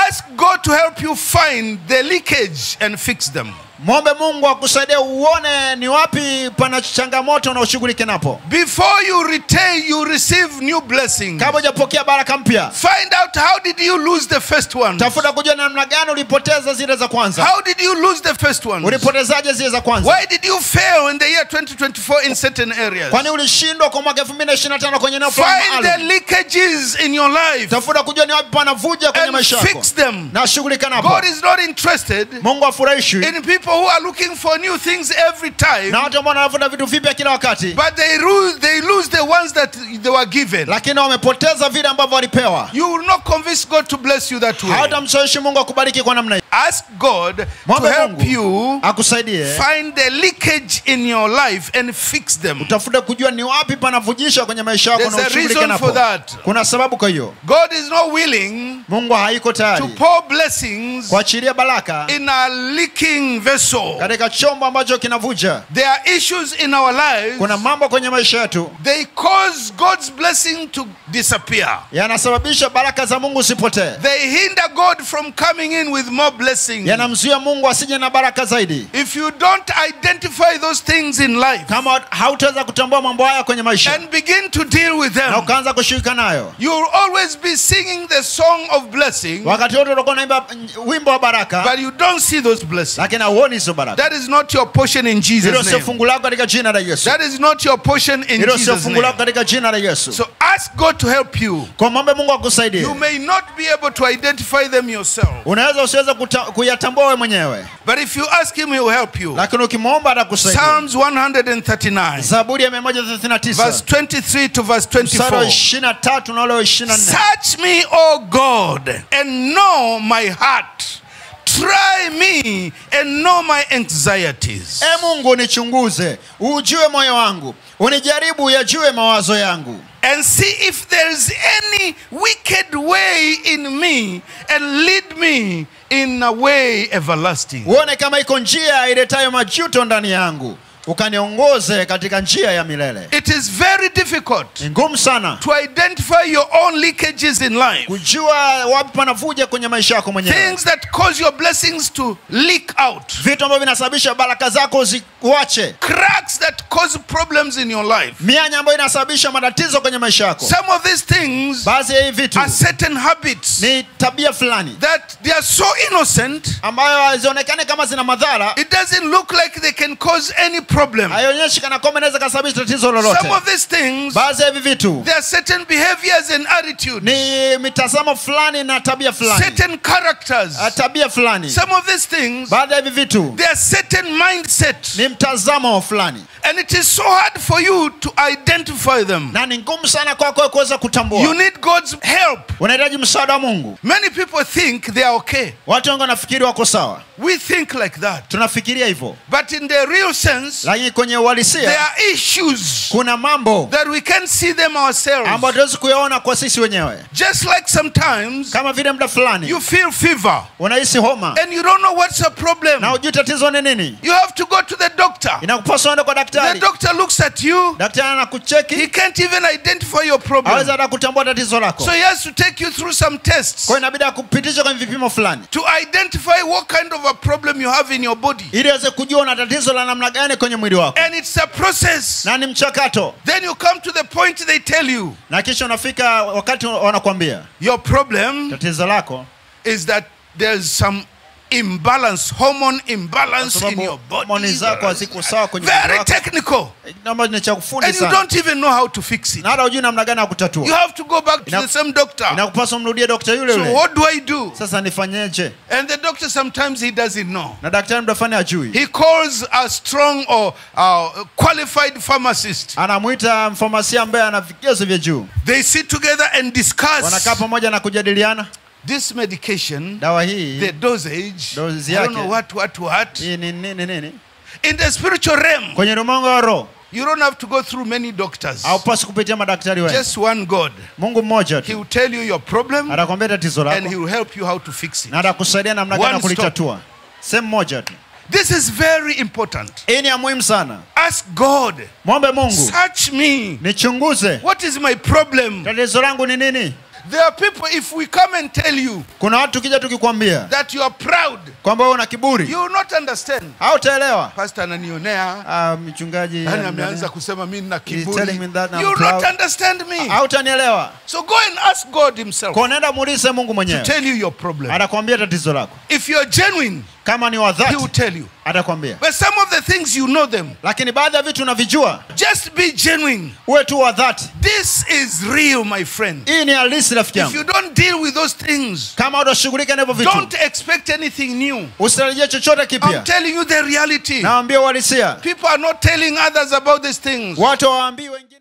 Ask God to help you find the leakage and fix them. Muombe Mungu akusaidie uone ni wapi pana changamoto na ushughulike napo. Before you receive new blessings. Kabla hujapokea baraka mpya. Find out how did you lose the first one. Tafuta kujua namna gani ulipoteza zile za kwanza. How did you lose the first one? Ulipotezaje zile za kwanza? Why did you fail in the year 2024 in certain areas? Kwani ulishindwa kwa mwaka 2025 kwenye eneo fulani maalum? Find the leakages in your life. Tafuta kujua ni wapi pana vuja kwenye maisha yako. Fix them. Na shughulika napo. God is not interested. Mungu hafurahishwi In people who are looking for new things every time. Na watu ambao wanafuta vitu vipya kila wakati. But they lose the ones that they were given. Lakini wamepoteza vile ambavyo walipewa. You will not convince God to bless you that way. Hautamshawishi Mungu akubariki kwa namna hiyo. Ask God to help you akusaidie find the leakage in your life and fix them. Utafute kujua ni wapi panavujisha kwenye maisha yako na ushughulike napo. Kuna sababu kwa hiyo. God is not willing Mungu haiko tayari to pour blessings kuachilia baraka in a leaking vessel. Katika chombo ambacho kinavuja. There are issues in our lives. Kuna mambo kwenye maisha yetu. They cause God's blessing to disappear. Yanasababisha baraka za Mungu zipotee. They hinder God from coming in with more blessings. Yanamzuia Mungu asije na baraka zaidi. If you don't identify those things in life, kama hautaweza kutambua mambo haya kwenye maisha and begin to deal with them, na ukaanza kushughulika nayo, you will always be singing the song of blessing. Wakati wote utakuwa unaimba wimbo wa baraka, but you don't see those blessings. Lakini huoni hizo baraka. That is not your portion in Jesus' name. Hilo sio fungu lako katika jina la Yesu. That is not your portion in Jesus' name. Hilo sio fungu lako katika jina la Yesu. So ask God to help you. Kwa muombe Mungu akusaidie. You may not be able to identify them yourself. Unaweza usiweze kuyatambua wewe mwenyewe. But if you ask him, he will help you. Lakini ukimwomba atakusaidia. Psalms 139. Zaburi ya 139. Verse 23 to verse 24. 23 na 24. Search me, O God, and know my heart. Try me and know my anxieties. Mungu nichunguze, ujue moyo wangu. Unijaribu uyajue mawazo yangu. And see if there is any wicked way in me, and lead me in a way everlasting. Uone kama iko njia iletayo majuto ndani yangu, ukaniongoze katika njia ya milele. It is very difficult ngumu sana to identify your own leakages in life. Kujua wapi panavuja kwenye maisha yako mwenyewe. Things that cause your blessings to leak out. Vitu ambavyo vinasababisha baraka zako zikuache. Cracks that cause problems in your life. Mianya ambayo inasababisha matatizo kwenye maisha yako. Some of these things baadhi ya hivi vitu are certain habits. Ni tabia fulani that they are so innocent ambayo hazionekane kama zina madhara. It doesn't look like they can cause any problem. Haionyeshi kana kwamba inaweza kusababisha tatizo lolote. Some of these things, baadhi ya hivi vitu, there are certain behaviors and attitudes. Ni mitazamo fulani na tabia fulani. Certain characters. Tabia fulani. Some of these things, baadhi ya hivi vitu, there are certain mindset. Ni mtazamo fulani. And it is so hard for you to identify them. Na ni ngumu sana kwako kuweza kutambua. You need God's help. Unahitaji msaada wa Mungu. Many people think they are okay. Watu wengi wanafikiri wako sawa. We think like that. Tunafikiria hivyo. But in the real sense, lakini kwenye uhalisia, there are issues. Kuna mambo that we can't see them ourselves. Ambayo tuwezi kuyaona kwa sisi wenyewe. Just like sometimes, kama vile muda fulani, you feel fever. Unahisi homa. And you don't know what's the problem. Na hujui tatizo ni nini. You have to go to the doctor. Inakupaswa uende kwa daktari. The doctor looks at you. Daktari anakucheki. He can't even identify your problem. Hawezi hata kutambua tatizo lako. So he has to take you through some tests. Kwa inabidi akupitishe kwenye vipimo fulani. To identify what kind of a problem you have in your body. Ili aweze kujua una tatizo la namna gani kwenye mwili wako. And it's a process. Na ni mchakato. Then you come to the point they tell you. Na kisha unafika wakati wanakuambia. Your problem, tatizo lako, is that there's some imbalance, hormone imbalance in your body. Very technical. And you don't even know how to fix it. You have to go back to the same doctor. So what do I do? And the doctor sometimes he doesn't know. He calls a strong or qualified pharmacist. They sit together and discuss. This medication, the dosage, I don't know what. In the spiritual realm, you don't have to go through many doctors. Just one God. He will tell you your problem and he will help you how to fix it. One stop. This is very important. Ask God. Search me. What is my problem? There are people, if we come and tell you, kuna watu tukija tukikwambia that you are proud, kwamba wewe una kiburi, you will not understand. Hautaelewa. Pastor ananionea, mchungaji yani ameanza kusema mimi nina kiburi. You will not understand me. Hautanielewa. So go and ask God himself. Kwa nenda muulize Mungu mwenyewe. To tell you your problem. Atakwambia tatizo lako. If you are genuine, kama ni wa dhati, he will tell you. Atakwambia. But some of the things you know them. Lakini baadhi ya vitu unavijua. Just be genuine. Uwe tu wa dhati. This is real, my friend. Hii ni halisi rafiki yangu. If you don't deal with those things, kama hudashughulika na hivyo vitu, don't expect anything new. Usitarajie chochote kipya. I'm telling you the reality. Naambia uhalisia. People are not telling others about these things. Watu waambii wengine